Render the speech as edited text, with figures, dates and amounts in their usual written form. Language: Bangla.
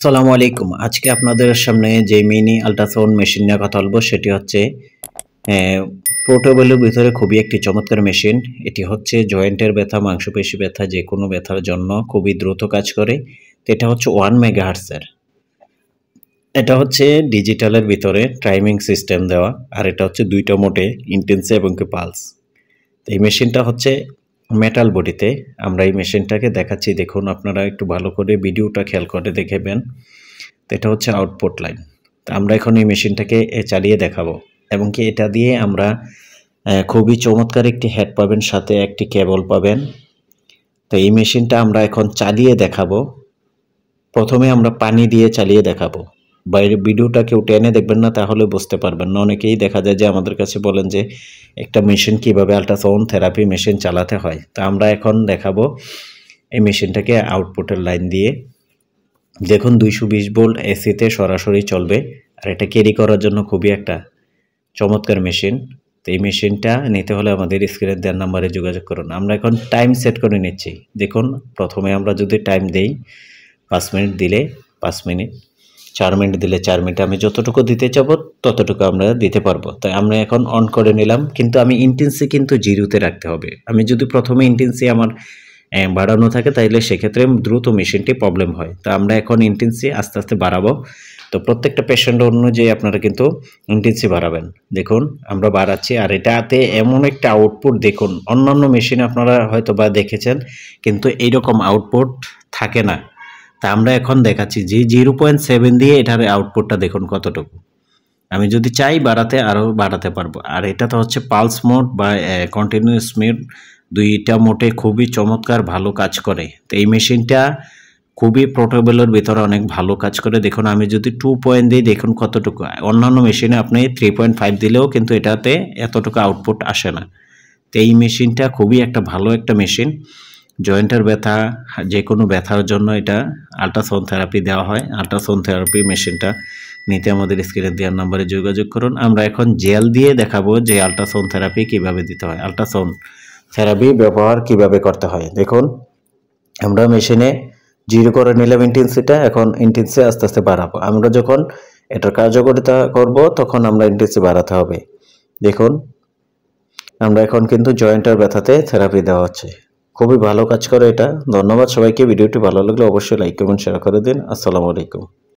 আসসালামু আলাইকুম। আজকে আপনাদের সামনে যে মিনি আল্ট্রাসাউন্ড মেশিন নিয়ে কথা বলবো সেটি হচ্ছে পোর্টেবলের ভিতরে খুবই একটি চমৎকার মেশিন। এটি হচ্ছে জয়েন্টের ব্যথা, মাংসপেশি ব্যথা যেকোনো ব্যথার জন্য খুবই দ্রুত কাজ করে। তো এটা হচ্ছে 1 মেগাহার্টজের। এটা হচ্ছে ডিজিটালের ভিতরে টাইমিং সিস্টেম দেওয়া, আর এটা হচ্ছে 2টা মোডে ইনটেন্সি এবং পালস। তো এই মেশিনটা হচ্ছে মেটাল বডিতে। আমরা এই মেশিনটাকে দেখাচ্ছি, দেখুন আপনারা একটু ভালো করে ভিডিওটা খেয়াল করে দেখবেন। তো এটা হচ্ছে আউটপুট লাইন। তো আমরা এখন এই মেশিনটাকে চালিয়ে দেখাবো, এবং কি এটা দিয়ে আমরা খুবই চমৎকার একটি হেড পাবেন, সাথে একটি কেবল পাবেন। তো এই মেশিনটা আমরা এখন চালিয়ে দেখাবো। প্রথমে আমরা পানি দিয়ে চালিয়ে দেখাবো। বাইরে ভিডিওটা কেউ টেনে দেখবেন না, তাহলে বুঝতে পারবেন না। অনেকেই দেখা যায় যে আমাদের কাছে বলেন যে একটা মেশিন কিভাবে আল্ট্রাসাউন্ড থেরাপি মেশিন চালাতে হয়। তা আমরা এখন দেখাবো এই মেশিনটাকে আউটপুটের লাইন দিয়ে। দেখুন 220 ভোল্ট এসিতে সরাসরি চলবে, আর এটা ক্যারি করার জন্য খুবই একটা চমৎকার মেশিন। তো এই মেশিনটা নিতে হলে আমাদের স্ক্রিনে দেওয়ার নাম্বারে যোগাযোগ করুন। আমরা এখন টাইম সেট করে নিচ্ছি। দেখুন প্রথমে আমরা যদি টাইম দেই 5 মিনিট দিলে 5 মিনিট, 4 মিনিট দিলে 4 মিনিট, আমি যতটুকু দিতে চাবো ততটুকু আমরা দিতে পারবো। তাই আমরা এখন অন করে নিলাম, কিন্তু আমি ইন্টেন্সি কিন্তু জিরোতে রাখতে হবে। আমি যদি প্রথমে ইন্টেন্সি আমার বাড়ানো থাকে তাইলে সেক্ষেত্রে দ্রুত মেশিনটি প্রবলেম হয়। তো আমরা এখন ইন্টেন্সি আস্তে আস্তে বাড়াবো। তো প্রত্যেকটা পেশেন্ট অনুযায়ী আপনারা কিন্তু ইন্টেন্সি বাড়াবেন। দেখুন আমরা বাড়াচ্ছি, আর এটাতে এমন একটা আউটপুট দেখুন, অন্যান্য মেশিনে আপনারা হয়তো বা দেখেছেন, কিন্তু এইরকম আউটপুট থাকে না। তা আমরা এখন দেখাচ্ছি যে 0.7 দিয়ে এটার আউটপুটটা দেখুন কতটুকু। আমি যদি চাই বাড়াতে আরও বাড়াতে পারবো। আর এটা তো হচ্ছে পালস মোড বা কন্টিনিউয়াস মোড, 2টা মোডে খুবই চমৎকার ভালো কাজ করে। তো এই মেশিনটা খুবই পোর্টেবলের ভিতরে অনেক ভালো কাজ করে। দেখুন আমি যদি 2 পয়েন্ট দিই, দেখুন কতটুকু। অন্যান্য মেশিনে আপনি 3.5 দিলেও কিন্তু এটাতে এতটুকু আউটপুট আসে না। তো এই মেশিনটা খুবই একটা ভালো একটা মেশিন। জয়েন্টের ব্যথা, যে কোনো ব্যথার জন্য এটা আল্ট্রাসাউন্ড থেরাপি দেওয়া হয়। আল্ট্রাসাউন্ড থেরাপি মেশিনটা নিতে আমাদের স্ক্রিনে দেওয়ার নাম্বারে যোগাযোগ করুন। আমরা এখন জেল দিয়ে দেখাবো যে আল্ট্রাসাউন্ড থেরাপি কিভাবে দিতে হয়, আল্ট্রাসাউন্ড থেরাপি ব্যবহার কিভাবে করতে হয়। দেখুন আমরা মেশিনে 0 করে নিলাম ইন্টেন্সিটা, এখন ইন্টেন্সি আস্তে আস্তে বাড়াবো। আমরা যখন এটার কার্যকারিতা করব তখন আমরা ইন্টেন্সি বাড়াতে হবে। দেখুন আমরা এখন কিন্তু জয়েন্টের ব্যথাতে থেরাপি দেওয়া হচ্ছে। খুবই ভালো কাজ করে এটা। ধন্যবাদ সবাইকে। ভিডিওটি ভালো লাগলে অবশ্যই লাইক কমেন্ট শেয়ার করে দিন। আসসালামু আলাইকুম।